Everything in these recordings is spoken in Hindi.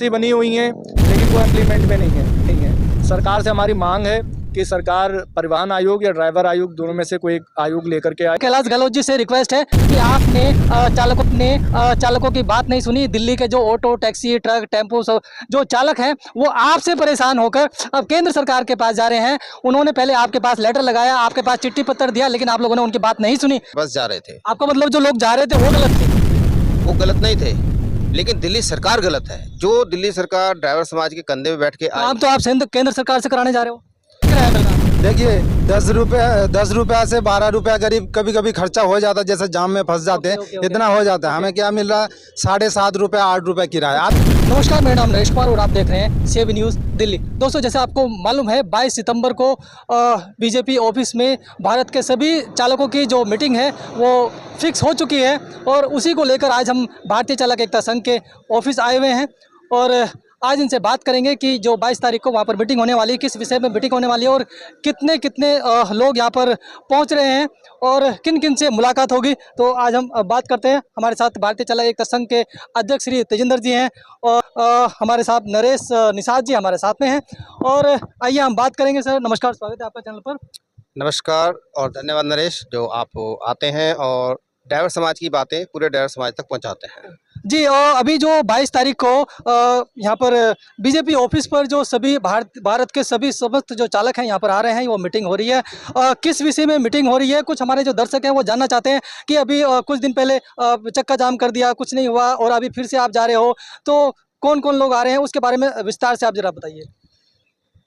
पॉलिसी बनी हुई हैं लेकिन वो इम्प्लीमेंट में नहीं है। सरकार से हमारी मांग है कि सरकार परिवहन आयोग या ड्राइवर आयोग दोनों में से कोई एक आयोग लेकर के आए। कैलाश गहलोत जी से रिक्वेस्ट है कि आपने चालकों की बात नहीं सुनी। दिल्ली के जो ऑटो, टैक्सी, ट्रक, टेम्पो सब जो चालक हैं वो आपसे परेशान होकर अब केंद्र सरकार के पास जा रहे हैं। उन्होंने पहले आपके पास लेटर लगाया, आपके पास चिट्ठी पत्र दिया, लेकिन आप लोगों ने उनकी बात नहीं सुनी। बस जा रहे थे। आपका मतलब जो लोग जा रहे थे वो गलत थे? वो गलत नहीं थे, लेकिन दिल्ली सरकार गलत है। जो दिल्ली सरकार ड्राइवर समाज के कंधे पे बैठ के आप तो आप केंद्र सरकार से कराने जा रहे हो। किराया मिल रहा है। देखिए 10 रुपया से 12 रुपया करीब कभी कभी खर्चा हो जाता है, जैसे जाम में फंस जाते हैं इतना हो जाता है। हमें क्या मिल रहा है 7.5 रुपया 8 रुपया किराया। नमस्कार, मेरा नाम नरेश कुमार और आप देख रहे हैं सेव न्यूज़ दिल्ली। दोस्तों, जैसे आपको मालूम है 22 सितंबर को बीजेपी ऑफिस में भारत के सभी चालकों की जो मीटिंग है वो फिक्स हो चुकी है और उसी को लेकर आज हम भारतीय चालक एकता संघ के ऑफिस आए हुए हैं और आज इनसे बात करेंगे कि जो 22 तारीख को वहाँ पर मीटिंग होने वाली है, किस विषय में मीटिंग होने वाली है और कितने कितने लोग यहाँ पर पहुँच रहे हैं और किन किन से मुलाकात होगी। तो आज हम बात करते हैं। हमारे साथ भारतीय चालक एकता संघ के अध्यक्ष श्री तेजिंदर जी हैं और हमारे साथ नरेश निषाद जी हमारे साथ में हैं और आइए हम बात करेंगे। सर नमस्कार, स्वागत है आपका चैनल पर। नमस्कार और धन्यवाद नरेश, जो आप आते हैं और ड्राइवर समाज की बातें पूरे ड्राइवर समाज तक पहुंचाते हैं। जी, अभी जो 22 तारीख को यहाँ पर बीजेपी ऑफिस पर जो सभी भारत के सभी समस्त जो चालक हैं यहाँ पर आ रहे हैं, वो मीटिंग हो रही है। किस विषय में मीटिंग हो रही है, कुछ हमारे जो दर्शक हैं वो जानना चाहते हैं कि अभी कुछ दिन पहले चक्का जाम कर दिया, कुछ नहीं हुआ और अभी फिर से आप जा रहे हो, तो कौन कौन लोग आ रहे हैं उसके बारे में विस्तार से आप जरा बताइए।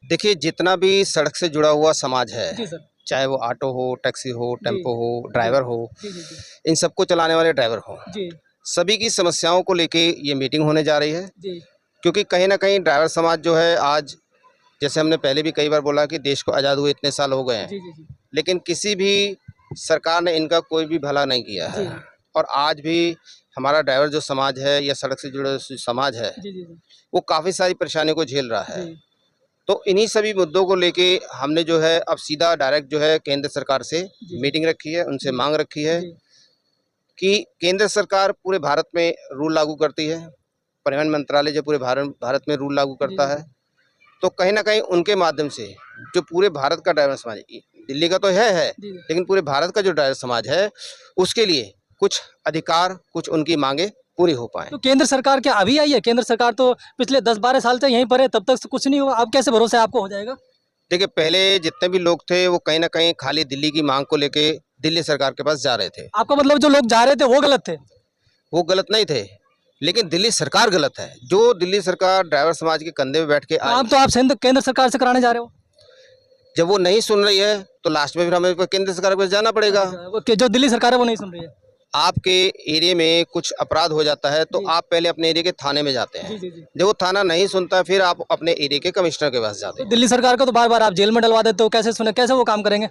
देखिए, जितना भी सड़क से जुड़ा हुआ समाज है, जी सर। चाहे वो ऑटो हो, टैक्सी हो, टेम्पो हो, ड्राइवर हो, जी जी जी इन सबको चलाने वाले ड्राइवर हो, जी सभी की समस्याओं को लेके ये मीटिंग होने जा रही है। जी क्योंकि कहीं ना कहीं ड्राइवर समाज जो है आज, जैसे हमने पहले भी कई बार बोला कि देश को आज़ाद हुए इतने साल हो गए हैं, जी जी जी लेकिन किसी भी सरकार ने इनका कोई भी भला नहीं किया है। और आज भी हमारा ड्राइवर जो समाज है या सड़क से जुड़े जो समाज है, जी जी वो काफ़ी सारी परेशानियों को झेल रहा है। जी तो इन्हीं सभी मुद्दों को लेके हमने जो है अब सीधा डायरेक्ट जो है केंद्र सरकार से मीटिंग रखी है, उनसे मांग रखी है कि केंद्र सरकार पूरे भारत में रूल लागू करती है, परिवहन मंत्रालय जो पूरे भारत में रूल लागू करता है, तो कहीं ना कहीं उनके माध्यम से जो पूरे भारत का ड्राइवर समाज, दिल्ली का तो है लेकिन पूरे भारत का जो ड्राइवर समाज है उसके लिए कुछ अधिकार, कुछ उनकी मांगे पूरी हो पाए। तो केंद्र सरकार क्या अभी आई है? केंद्र सरकार तो पिछले 10-12 साल से यहीं पर है, तब तक तो कुछ नहीं हुआ। अब कैसे भरोसा है आपको हो जाएगा? देखिए, पहले जितने भी लोग थे वो कहीं ना कहीं खाली दिल्ली की मांग को लेके दिल्ली सरकार के पास जा रहे थे। आपका मतलब जो लोग जा रहे थे वो गलत थे? वो गलत नहीं थे, लेकिन दिल्ली सरकार गलत है। जो दिल्ली सरकार ड्राइवर समाज के कंधे पे बैठ के आप तो आप केंद्र सरकार से कराने जा रहे हो। जब वो नहीं सुन रही है तो लास्ट में फिर हमें केंद्र सरकार के पास जाना पड़ेगा। जो दिल्ली सरकार है वो नहीं सुन रही है। आपके एरिया में कुछ अपराध हो जाता है तो आप पहले अपने एरिया के थाने में जाते हैं। जब वो थाना नहीं सुनता फिर आप अपने एरिया के कमिश्नर के पास जाते हैं। तो दिल्ली सरकार को तो बार बार आप जेल में डलवा देते हो, कैसे वो काम करेंगे?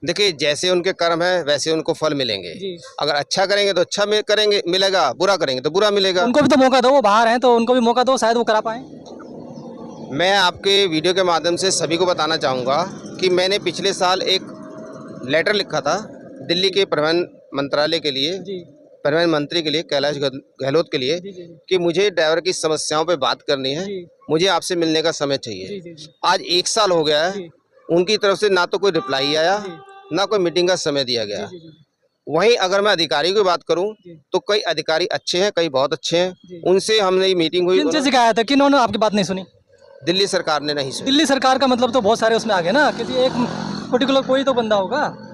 देखिए, जैसे उनके कर्म है वैसे उनको फल मिलेंगे। अगर अच्छा करेंगे तो अच्छा करेंगे मिलेगा, बुरा करेंगे तो बुरा मिलेगा। उनको भी तो मौका दो, वो बाहर हैं तो उनको भी मौका दो, शायद वो करा पाए। मैं आपके वीडियो के माध्यम से सभी को बताना चाहूँगा कि मैंने पिछले साल एक लेटर लिखा था दिल्ली के परिवहन मंत्रालय के लिए, परिवहन मंत्री के लिए, कैलाश गहलोत के लिए, कि मुझे ड्राइवर की समस्याओं पे बात करनी है, मुझे आपसे मिलने का समय चाहिए। आज 1 साल हो गया है, उनकी तरफ से ना तो कोई रिप्लाई आया, ना कोई मीटिंग का समय दिया गया। वहीं अगर मैं अधिकारी की बात करूं तो कई अधिकारी अच्छे हैं, कई बहुत अच्छे हैं। उनसे हमने मीटिंग हुई, किनसे शिकायत है, किन्होंने आपकी बात नहीं सुनी? दिल्ली सरकार ने नहीं सुनी। दिल्ली सरकार का मतलब तो बहुत सारे उसमें आ गए ना, किसी एक पर्टिकुलर कोई तो बंदा होगा।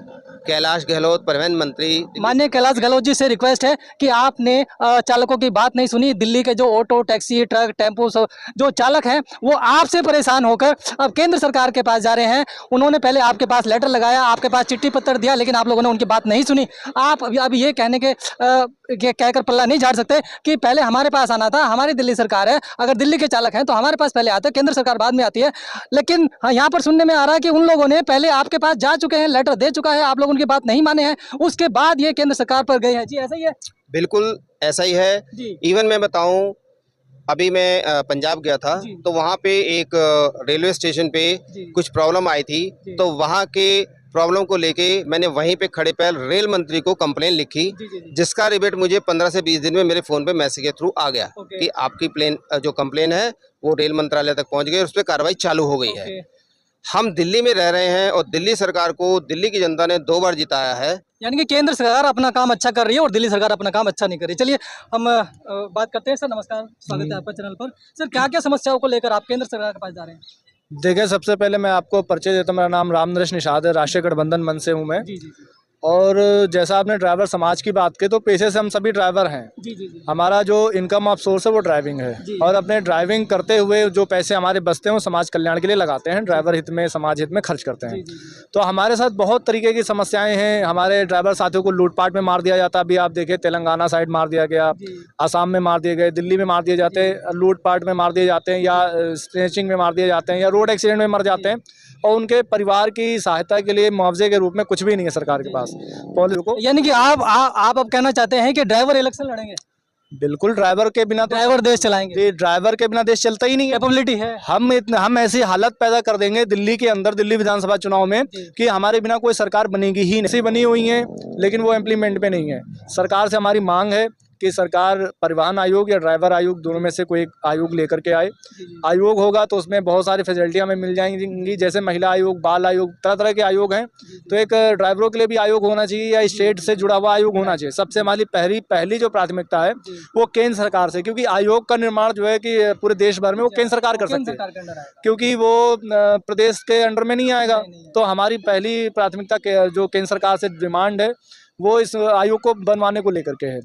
कैलाश गहलोत परिवहन मंत्री। माननीय कैलाश गहलोत जी से रिक्वेस्ट है कि आपने चालकों की बात नहीं सुनी। दिल्ली के जो ऑटो, टैक्सी, ट्रक, टेम्पो सब जो चालक हैं वो आपसे परेशान होकर अब केंद्र सरकार के पास जा रहे हैं। उन्होंने पहले आपके पास लेटर लगाया, आपके पास चिट्ठी पत्र दिया, लेकिन आप लोगों ने उनकी बात नहीं सुनी। आप अभी ये कहने के कहकर पल्ला नहीं झाड़ सकते कि पहले हमारे पास आना था, हमारी दिल्ली सरकार है, अगर दिल्ली के चालक हैं तो हमारे पास पहले आते हैं, केंद्र सरकार बाद में आती है। लेकिन हाँ, यहाँ पर सुनने में आ रहा है कि उन लोगों ने पहले आपके पास जा चुके हैं, लेटर दे चुका है, आप लोग उनकी बात नहीं माने हैं, उसके बाद ये केंद्र सरकार पर गए हैं। जी ऐसा ही है? बिल्कुल ऐसा ही है। इवन मैं बताऊं, अभी मैं पंजाब गया था तो वहाँ पे एक रेलवे स्टेशन पे कुछ प्रॉब्लम आई थी, तो वहाँ के प्रॉब्लम को लेके मैंने वहीं पे खड़े पैर रेल मंत्री को कंप्लेन लिखी, जिसका रिबेट मुझे 15 से 20 दिन में मेरे फ़ोन पे मैसेज के थ्रू आ गया कि आपकी जो कंप्लेन है वो रेल मंत्रालय तक पहुंच गई और उस पर कार्रवाई चालू हो गई है। हम दिल्ली में रह रहे हैं और दिल्ली सरकार को दिल्ली की जनता ने 2 बार जिताया है। यानी कि केंद्र सरकार अपना काम अच्छा कर रही है और दिल्ली सरकार अपना काम अच्छा नहीं कर रही। चलिए हम बात करते हैं। सर नमस्कार, स्वागत है आपका चैनल पर। सर क्या क्या समस्याओं को लेकर आप केंद्र सरकार के पास जा रहे हैं? देखिए, सबसे पहले मैं आपको परिचय देता हूं। मेरा नाम रामनरेश निषाद है, राष्ट्रीय गठबंधन मंच से हूँ मैं। जी जी और जैसा आपने ड्राइवर समाज की बात की, तो पेशे से हम सभी ड्राइवर हैं। जी जी जी हमारा जो इनकम ऑफ सोर्स है वो ड्राइविंग है, और अपने ड्राइविंग करते हुए जो पैसे हमारे बचते हैं वो समाज कल्याण के लिए लगाते हैं, ड्राइवर हित में, समाज हित में खर्च करते हैं। तो हमारे साथ बहुत तरीके की समस्याएं हैं। हमारे ड्राइवर साथियों को लूटपाट में मार दिया जाता है। अभी आप देखें, तेलंगाना साइड मार दिया गया, आसाम में मार दिए गए, दिल्ली में मार दिए जाते हैं, लूटपाट में मार दिए जाते हैं, या स्नैचिंग में मार दिए जाते हैं, या रोड एक्सीडेंट में मर जाते हैं, और उनके परिवार की सहायता के लिए मुआवजे के रूप में कुछ भी नहीं है सरकार के पास। यानी कि आप अब कहना चाहते हैं कि ड्राइवर इलेक्शन लड़ेंगे? बिल्कुल, ड्राइवर के बिना तो ड्राइवर देश चलाएंगे। ड्राइवर के बिना देश चलता ही नहीं है। कैपेबिलिटी है। हम ऐसी हालत पैदा कर देंगे दिल्ली के अंदर, दिल्ली विधानसभा चुनाव में, कि हमारे बिना कोई सरकार बनेगी ही नहीं। ऐसी बनी हुई है, लेकिन वो इम्प्लीमेंट पे नहीं है। सरकार से हमारी मांग है कि सरकार परिवहन आयोग या ड्राइवर आयोग दोनों में से कोई एक आयोग लेकर के आए। आयोग होगा तो उसमें बहुत सारी फैसिलिटियाँ हमें मिल जाएंगी, जैसे महिला आयोग, बाल आयोग, तरह तरह के आयोग हैं। तो एक ड्राइवरों के लिए भी आयोग होना चाहिए, या स्टेट से जुड़ा हुआ आयोग होना चाहिए। सबसे हमारी पहली जो प्राथमिकता है वो केंद्र सरकार से, क्योंकि आयोग का निर्माण जो है कि पूरे देश भर में वो केंद्र सरकार कर सकती है, क्योंकि वो प्रदेश के अंडर में नहीं आएगा। तो हमारी पहली प्राथमिकता जो केंद्र सरकार से डिमांड है वो इस आयोग को बनवाने को लेकर के है।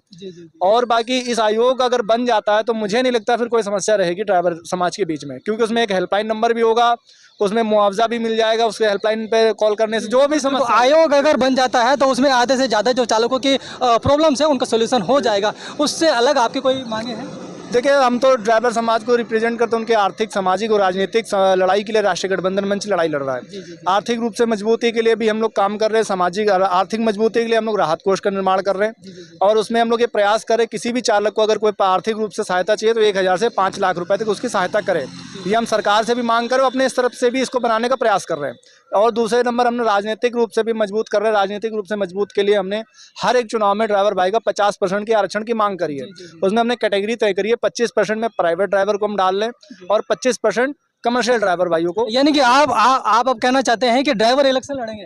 और बाकी इस आयोग अगर बन जाता है तो मुझे नहीं लगता फिर कोई समस्या रहेगी ड्राइवर समाज के बीच में, क्योंकि उसमें एक हेल्पलाइन नंबर भी होगा, उसमें मुआवजा भी मिल जाएगा उसके हेल्पलाइन पे कॉल करने से। जो भी समस्या, तो आयोग अगर बन जाता है तो उसमें आधे से ज़्यादा जो चालकों की प्रॉब्लम्स है उनका सोल्यूशन हो जाएगा। उससे अलग आपकी कोई मांगे हैं? देखिए, हम तो ड्राइवर समाज को रिप्रेजेंट करते हैं। उनके आर्थिक, सामाजिक और राजनीतिक लड़ाई के लिए राष्ट्रीय गठबंधन मंच लड़ाई लड़ रहा है। आर्थिक रूप से मजबूती के लिए भी हम लोग काम कर रहे हैं। सामाजिक आर्थिक मजबूती के लिए हम लोग राहत कोष का निर्माण कर रहे हैं, और उसमें हम लोग ये प्रयास करें किसी भी चालक को अगर कोई आर्थिक रूप से सहायता चाहिए तो 1000 से 5 लाख रुपए तक उसकी सहायता करें। ये हम सरकार से भी मांग करें, अपने इस तरफ से भी इसको बनाने का प्रयास कर रहे हैं। और दूसरे नंबर, हमने राजनीतिक रूप से भी मजबूत कर रहे हैं। राजनीतिक रूप से मजबूत के लिए हमने हर एक चुनाव में ड्राइवर भाई का 50% के आरक्षण की मांग करी है। उसमें हमने कैटेगरी तय करी है, 25% में प्राइवेट ड्राइवर को हम डाल लें और 25% कमर्शियल ड्राइवर भाइयों को। यानी कि आप अब कहना चाहते हैं कि ड्राइवर इलेक्शन लड़ेंगे?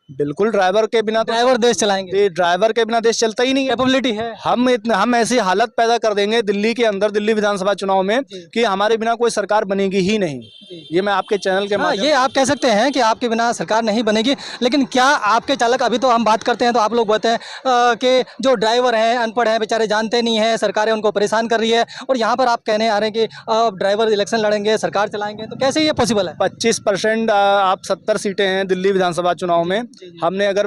बिल्कुल, ड्राइवर के बिना तो ड्राइवर देश चलाएंगे। ड्राइवर के बिना देश चलता ही नहीं है। कैपेबिलिटी है। हम ऐसी हालत पैदा कर देंगे दिल्ली के अंदर, दिल्ली विधानसभा चुनाव में, कि हमारे बिना कोई सरकार बनेगी ही नहीं। ये मैं आपके चैनल के माध्यम ये आप कह सकते हैं कि आपके बिना सरकार नहीं बनेगी। लेकिन क्या आपके चालक, अभी तो हम बात करते हैं तो आप लोग बोलते हैं कि जो ड्राइवर हैं अनपढ़ हैं, बेचारे जानते नहीं हैं, सरकारें उनको परेशान कर रही है, और यहाँ पर आप कहने आ रहे हैं कि ड्राइवर इलेक्शन लड़ेंगे, सरकार चलाएंगे, तो कैसे ये पॉसिबल है? 25% आप 70 सीटें हैं दिल्ली विधानसभा चुनाव में। हमने अगर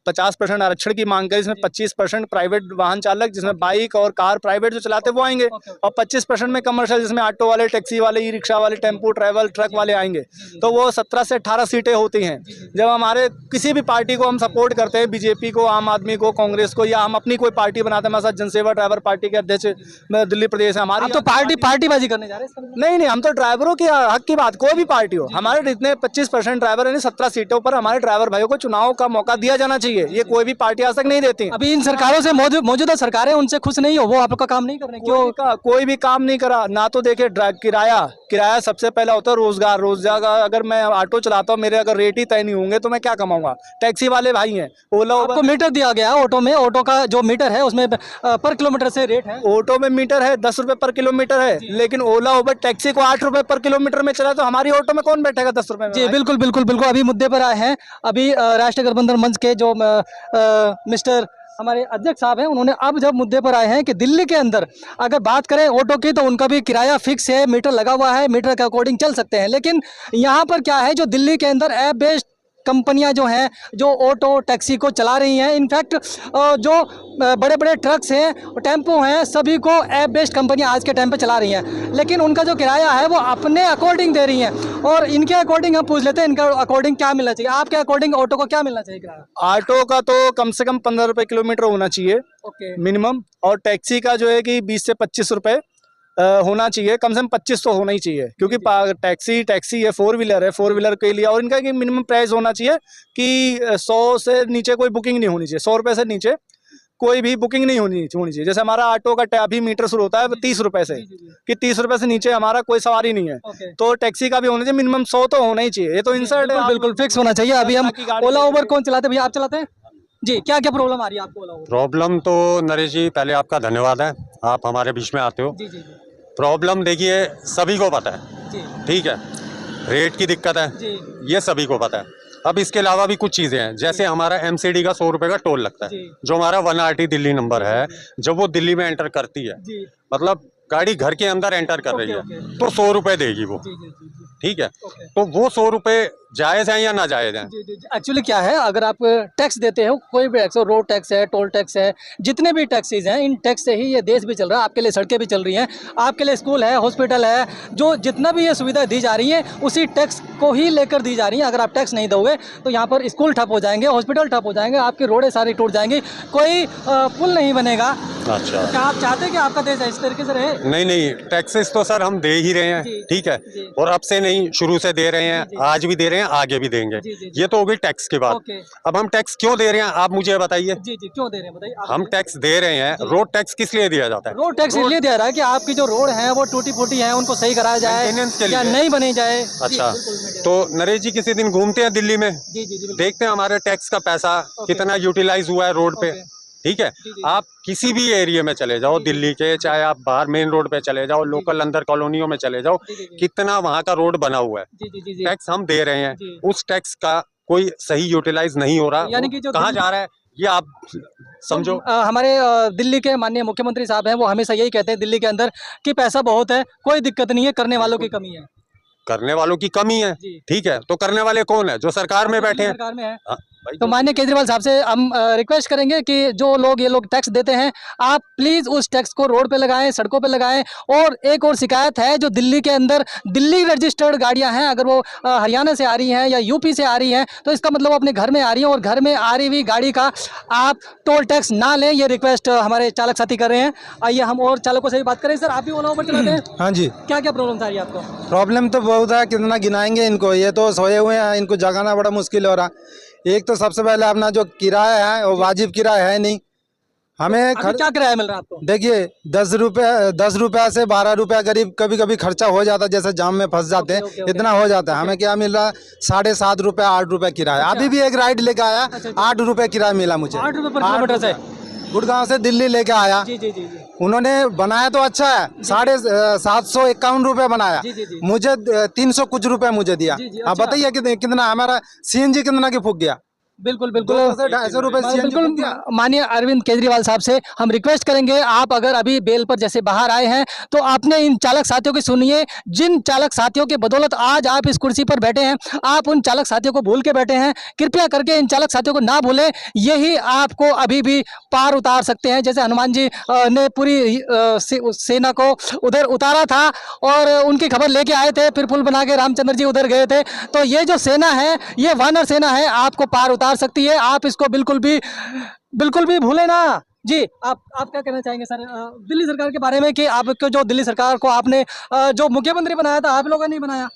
50% आरक्षण की मांग करी, इसमें 25% प्राइवेट वाहन चालक, जिसमें बाइक और कार प्राइवेट जो चलाते वो आएंगे, और 25% में कमर्शियल, जिसमें ऑटो वाले, टैक्सी वाले, ई रिक्शा वाले, टेम्पो, ट्रैवल, ट्रक वाले आएंगे। तो वो 17 से 18 सीटें होती हैं। जब हमारे किसी भी पार्टी को हम सपोर्ट करते हैं, बीजेपी को, आम आदमी को, कांग्रेस को, या हम अपनी कोई पार्टी बनाते हैं, हमारे साथ जनसेवा ड्राइवर पार्टी के अध्यक्ष दिल्ली प्रदेश है हमारी। तो पार्टीबाजी करने जा रहे हैं? नहीं, हम तो ड्राइवरों के हक की बात, कोई भी पार्टी हो, हमारे इतने 25% ड्राइवर यानी 17 सीटों पर हमारे ड्राइवर भाइयों को चुनाव का मौका दिया जाना चाहिए। ये कोई भी पार्टी आज तक नहीं देती। अभी इन सरकारों से मौजूदा सरकारें उनसे खुश नहीं हो, वो आपका काम नहीं कर रहे क्यों? कोई भी काम नहीं करा ना। तो देखिए, किराया सबसे पहला होता है रोजगार। अगर मैं ऑटो चलाता हूँ, मेरे अगर रेट ही तय नहीं होंगे तो मैं क्या कमाऊंगा? टैक्सी वाले भाई हैं, ओला आपको मीटर दिया गया ऑटो में, ऑटो का जो मीटर है उसमें पर किलोमीटर से रेट है। ऑटो में मीटर है 10 रुपए पर किलोमीटर है, लेकिन ओला उबर टैक्सी को 8 रुपए पर किलोमीटर में चला, तो हमारी ऑटो में कौन बैठेगा 10 रुपए में? जी बिल्कुल बिल्कुल बिल्कुल। अभी मुद्दे पर आए हैं। अभी राष्ट्रीय गठबंधन मंच के जो मिस्टर हमारे अध्यक्ष साहब हैं, उन्होंने अब जब मुद्दे पर आए हैं कि दिल्ली के अंदर अगर बात करें ऑटो की तो उनका भी किराया फिक्स है, मीटर लगा हुआ है, मीटर के अकॉर्डिंग चल सकते हैं। लेकिन यहाँ पर क्या है, जो दिल्ली के अंदर ऐप बेस्ड कंपनियां जो हैं, जो ऑटो टैक्सी को चला रही हैं, इनफैक्ट जो बड़े बड़े ट्रक्स हैं, टेम्पो हैं, सभी को ऐप बेस्ड कंपनियां आज के टाइम पे चला रही हैं। लेकिन उनका जो किराया है वो अपने अकॉर्डिंग दे रही हैं। और इनके अकॉर्डिंग हम पूछ लेते हैं, इनका अकॉर्डिंग क्या मिलना चाहिए? आपके अकॉर्डिंग ऑटो को क्या मिलना चाहिए किराया? ऑटो का तो कम से कम 15 रुपए किलोमीटर होना चाहिए मिनिमम, और टैक्सी का जो है कि 20 से 25 रुपए होना चाहिए, कम से कम 25 तो होना ही चाहिए, क्योंकि टैक्सी है, 4 व्हीलर है, 4 व्हीलर के लिए, और इनका कि मिनिमम प्राइस होना चाहिए कि 100 से नीचे कोई बुकिंग नहीं होनी चाहिए, 100 रुपये से नीचे कोई भी बुकिंग नहीं होनी चाहिए। जैसे हमारा ऑटो का अभी मीटर शुरू होता है 30 रुपए से, कि 30 रुपए से नीचे हमारा कोई सवारी नहीं है, तो टैक्सी का भी होना चाहिए मिनिमम 100 तो होना ही चाहिए। ये तो इंसर्ट बिल्कुल फिक्स होना चाहिए। अभी हम ओला उबर कौन चलाते हैं भैया, आप चलाते हैं जी? क्या क्या प्रॉब्लम आ रही है आपको ओला उबर? प्रॉब्लम तो नरेश जी पहले आपका धन्यवाद है, आप हमारे बीच में आते हो। जी जी प्रॉब्लम देखिए सभी को पता है, जी ठीक है, रेट की दिक्कत है, जी ये सभी को पता है। अब इसके अलावा भी कुछ चीज़ें हैं, जैसे हमारा MCD का 100 रुपये का टोल लगता है, जी। जो हमारा 1RT दिल्ली नंबर है, जब वो दिल्ली में एंटर करती है, जी मतलब गाड़ी घर के अंदर एंटर कर रही ओके, है, ओके। तो 100 रुपये देगी वो, जी जी जी जी ठीक है। ओके। तो वो 100 रुपये जायज़ है या ना जायज़ है? जी जी जी एक्चुअली क्या है, अगर आप टैक्स देते हो, कोई भी टैक्स हो, रोड टैक्स है, टोल टैक्स है, जितने भी टैक्सेस हैं, इन टैक्स से ही ये देश भी चल रहा है। आपके लिए सड़कें भी चल रही हैं, आपके लिए स्कूल है, हॉस्पिटल है, जो जितना भी ये सुविधा दी जा रही है उसी टैक्स को ही लेकर दी जा रही है। अगर आप टैक्स नहीं दोगे तो यहाँ पर स्कूल ठप हो जाएंगे, हॉस्पिटल ठप हो जाएंगे, आपकी रोडें सारी टूट जाएंगी, कोई पुल नहीं बनेगा। अच्छा, क्या आप चाहते हैं कि आपका देश इस तरीके से रहे? नहीं नहीं, टैक्सेस तो सर हम दे ही रहे हैं, जी, ठीक है, जी। और अब से नहीं, शुरू से दे रहे हैं, जी, जी। आज भी दे रहे हैं, आगे भी देंगे। जी, जी, जी। ये तो हो गई टैक्स की बात। ओके। अब हम टैक्स क्यों दे रहे हैं आप मुझे बताइए। जी जी क्यों दे रहे हैं बताइए आप? हम टैक्स दे रहे हैं, रोड टैक्स किस लिए दिया जाता है? रोड टैक्स इसलिए दिया रहा है कि आपकी जो रोड है वो टूटी फूटी है, उनको सही कराया जाए Maintenance के या लिए। नहीं बनी जाए। अच्छा, जी, बिल्कुल, तो नरेश जी किसी दिन घूमते हैं दिल्ली में, जी जी जी बिल्कुल। देखते हैं हमारे टैक्स का पैसा कितना यूटिलाइज हुआ है रोड पे, ओके। ठीक है। जी, जी। आप किसी भी एरिया में चले जाओ दिल्ली के, चाहे आप बाहर मेन रोड पे चले जाओ, लोकल अंदर कॉलोनियों में चले जाओ, जी, जी, जी। कितना वहाँ का रोड बना हुआ है। जी जी जी जी टैक्स हम दे रहे हैं, जी। उस टैक्स का कोई सही यूटिलाइज नहीं हो रहा, यानी कि जो कहाँ जा रहा है ये आप समझो। हमारे दिल्ली के माननीय मुख्यमंत्री साहब हैं, वो हमेशा यही कहते हैं दिल्ली के अंदर कि पैसा बहुत है, कोई दिक्कत नहीं है, करने वालों की कमी है। करने वालों की कमी है, जी। ठीक है, तो करने वाले कौन है? जो सरकार में बैठे हैं। सरकार में है। हाँ, भाई तो माननीय केजरीवाल साहब से हम रिक्वेस्ट करेंगे कि जो लोग ये लोग टैक्स देते हैं, आप प्लीज़ उस टैक्स को रोड पे लगाएं, सड़कों पे लगाएं। और एक और शिकायत है, जो दिल्ली के अंदर दिल्ली रजिस्टर्ड गाड़ियां हैं, अगर वो हरियाणा से आ रही हैं या यूपी से आ रही हैं, तो इसका मतलब वो अपने घर में आ रही हैं, और घर में आ रही हुई गाड़ी का आप टोल टैक्स ना लें, ये रिक्वेस्ट हमारे चालक साथी कर रहे हैं। आइए हम और चालकों से भी बात करें। सर, आप भी ओला उबर चलाते हैं? हाँ जी, क्या क्या प्रॉब्लम आ रही है आपको? प्रॉब्लम तो बहुत है, कितना गिनाएंगे इनको, ये तो सोए हुए हैं, इनको जगाना बड़ा मुश्किल हो रहा। एक तो सबसे पहले अपना जो किराया है वो वाजिब किराया है नहीं, हमें अभी क्या किराया मिल रहा है आपको? देखिए 10 रुपया से 12 रुपया करीब कभी कभी खर्चा हो जाता है, जैसे जाम में फंस जाते हैं, ओके, ओके। इतना हो जाता है। हमें क्या मिल रहा है, 7.5 रुपया 8 रुपया किराया। अभी भी एक राइड लेके आया, 8 रुपये किराया मिला मुझे, 8 रुपये पर किलोमीटर से? गुड़गांव से दिल्ली लेके आया। जी जी जी जी उन्होंने बनाया तो अच्छा है, 751 रुपये बनाया, जी, जी, जी। मुझे 300 कुछ रुपए मुझे दिया। जी, जी, आप अच्छा। बताइए कितना हमारा CNG कितना की फूक गया, बिल्कुल बिल्कुल 200 से 250 रुपए CNG बिल्कुल। फूक गया। माननीय अरविंद केजरीवाल साहब से हम रिक्वेस्ट करेंगे, आप अगर अभी बेल पर जैसे बाहर आए हैं, तो आपने इन चालक साथियों की सुनिए, जिन चालक साथियों के बदौलत आज आप इस कुर्सी पर बैठे हैं, आप उन चालक साथियों को भूल के बैठे हैं। कृपया करके इन चालक साथियों को ना भूलें, यही आपको अभी भी पार उतार सकते हैं। जैसे हनुमान जी ने पूरी सेना को उधर उतारा था और उनकी खबर लेके आए थे, फिर पुल बना के रामचंद्र जी उधर गए थे। तो ये जो सेना है, ये वानर सेना है, आपको पार उतार सकती है। आप इसको बिल्कुल भी भूले ना। जी, आप क्या कहना चाहेंगे सर दिल्ली सरकार के बारे में, कि आपको जो दिल्ली सरकार को आपने जो मुख्यमंत्री बनाया था, आप लोगों ने बनाया?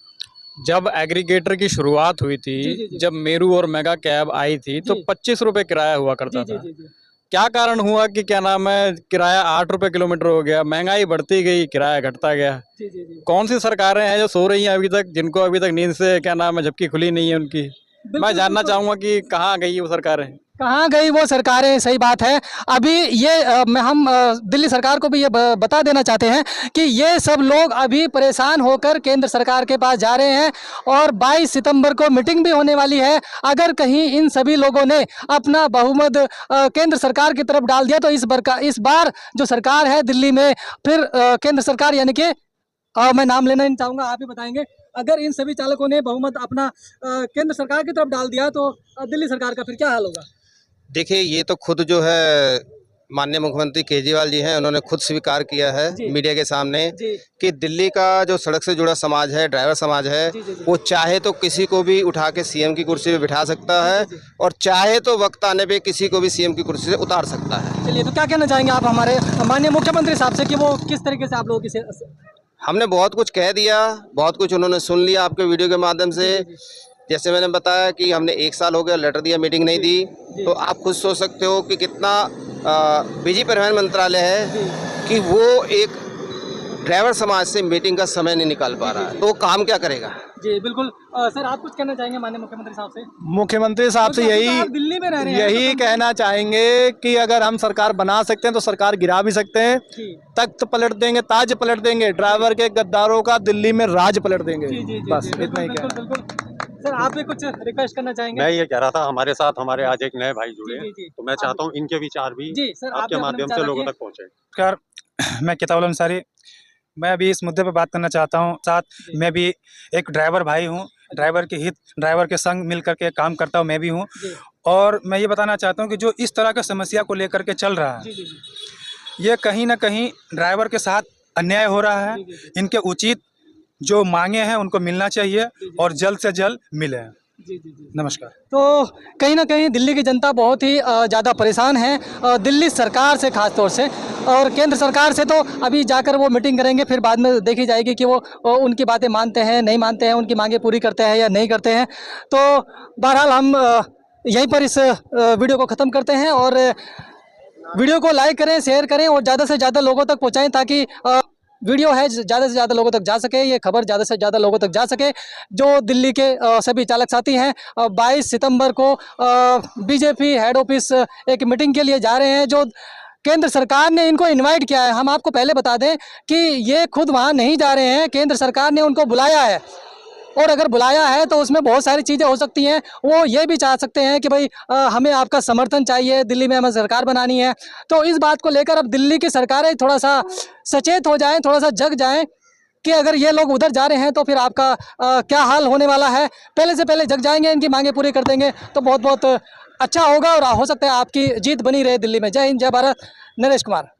जब एग्रीगेटर की शुरुआत हुई थी, जी, जी, जी। जब मेरू और मेगा कैब आई थी, तो जी। 25 रुपए किराया हुआ जी करता जी था। जी जी क्या कारण हुआ कि क्या नाम है, किराया 8 रुपए किलोमीटर हो गया, महंगाई बढ़ती गई, किराया घटता गया। जी जी जी कौन सी सरकारें हैं जो सो रही हैं अभी तक, जिनको अभी तक नींद से क्या नाम है झपकी खुली नहीं है उनकी? मैं जानना चाहूंगा कि कहाँ गई वो सरकारें। कहाँ गई वो सरकारें? सही बात है। अभी ये हम दिल्ली सरकार को भी ये बता देना चाहते हैं कि ये सब लोग अभी परेशान होकर केंद्र सरकार के पास जा रहे हैं, और 22 सितंबर को मीटिंग भी होने वाली है। अगर कहीं इन सभी लोगों ने अपना बहुमत केंद्र सरकार की तरफ डाल दिया, तो इस बार जो सरकार है दिल्ली में, फिर केंद्र सरकार यानी कि मैं नाम लेना नहीं चाहूँगा, आप ही बताएंगे। अगर इन सभी चालकों ने बहुमत अपना केंद्र सरकार की तरफ डाल दिया, तो दिल्ली सरकार का फिर क्या हाल होगा? देखिए, ये तो खुद जो है माननीय मुख्यमंत्री केजरीवाल जी हैं, उन्होंने खुद स्वीकार किया है जी। मीडिया के सामने जी कि दिल्ली का जो सड़क से जुड़ा समाज है, ड्राइवर समाज है, जी, जी, जी। वो चाहे तो किसी को भी उठा के सीएम की कुर्सी पे बिठा सकता है और चाहे तो वक्त आने पे किसी को भी सीएम की कुर्सी से उतार सकता है। चलिए, तो क्या कहना चाहेंगे आप हमारे माननीय मुख्यमंत्री साहब से कि वो किस तरीके से आप लोगों की हमने बहुत कुछ कह दिया, बहुत कुछ उन्होंने सुन लिया आपके वीडियो के माध्यम से। जैसे मैंने बताया कि हमने 1 साल हो गया लेटर दिया, मीटिंग नहीं दी, तो आप खुद सोच सकते हो कि कितना बिजी परिवहन मंत्रालय है कि वो एक ड्राइवर समाज से मीटिंग का समय नहीं निकाल पा रहा है, तो वो काम क्या करेगा। जी बिल्कुल। सर, आप कुछ कहना चाहेंगे माननीय मुख्यमंत्री साहब से? मुख्यमंत्री साहब से क्योंकि आप दिल्ली में रह रहे हैं, यही तो कहना चाहेंगे कि अगर हम सरकार बना सकते हैं तो सरकार गिरा भी सकते हैं, जी तख्त पलट देंगे, ताज पलट देंगे, ड्राइवर के गद्दारों का दिल्ली में राज पलट देंगे। जी जी जी बस जी, इतना ही बिल्कुल कहना। बिल्कुल। सर, आप भी कुछ रिक्वेस्ट करना चाहेंगे? मैं ये कह रहा था, हमारे साथ हमारे आज एक नए भाई जुड़े जी, हैं, जी। तो मैं चाहता हूँ इनके विचार भी जी सर, आप भी आपके अपने माध्यम विचार से लोगों रखिए। तक पहुँचे। नमस्कार, मैं किताबुल अंसारी। मैं अभी इस मुद्दे पर बात करना चाहता हूँ। साथ मैं भी एक ड्राइवर भाई हूँ, ड्राइवर के हित, ड्राइवर के संग मिल करके काम करता हूँ, मैं भी हूँ। जी और मैं ये बताना चाहता हूँ कि जो इस तरह का समस्या को लेकर के चल रहा है, जी जी जी ये कहीं ना कहीं ड्राइवर के साथ अन्याय हो रहा है। इनके उचित जो मांगे हैं उनको मिलना चाहिए और जल्द से जल्द मिले। जी जी जी। नमस्कार। तो कहीं ना कहीं दिल्ली की जनता बहुत ही ज़्यादा परेशान है, दिल्ली सरकार से खास तौर से, और केंद्र सरकार से तो अभी जाकर वो मीटिंग करेंगे, फिर बाद में देखी जाएगी कि वो उनकी बातें मानते हैं नहीं मानते हैं, उनकी मांगें पूरी करते हैं या नहीं करते हैं। तो बहरहाल हम यहीं पर इस वीडियो को ख़त्म करते हैं, और वीडियो को लाइक करें, शेयर करें और ज़्यादा से ज़्यादा लोगों तक पहुँचाएँ, ताकि वीडियो है ज़्यादा से ज़्यादा लोगों तक जा सके, ये खबर ज़्यादा से ज़्यादा लोगों तक जा सके। जो दिल्ली के सभी चालक साथी हैं, 22 सितंबर को बीजेपी हेड ऑफिस एक मीटिंग के लिए जा रहे हैं, जो केंद्र सरकार ने इनको इनवाइट किया है। हम आपको पहले बता दें कि ये खुद वहाँ नहीं जा रहे हैं, केंद्र सरकार ने उनको बुलाया है, और अगर बुलाया है तो उसमें बहुत सारी चीज़ें हो सकती हैं। वो ये भी चाह सकते हैं कि भाई हमें आपका समर्थन चाहिए, दिल्ली में हमें सरकार बनानी है। तो इस बात को लेकर अब दिल्ली की सरकारें थोड़ा सा सचेत हो जाएं, थोड़ा सा जग जाएं कि अगर ये लोग उधर जा रहे हैं तो फिर आपका क्या हाल होने वाला है। पहले से पहले जग जाएंगे, इनकी मांगें पूरी कर देंगे तो बहुत बहुत अच्छा होगा, और हो सकता है आपकी जीत बनी रहे दिल्ली में। जय हिंद, जय भारत। नरेश कुमार।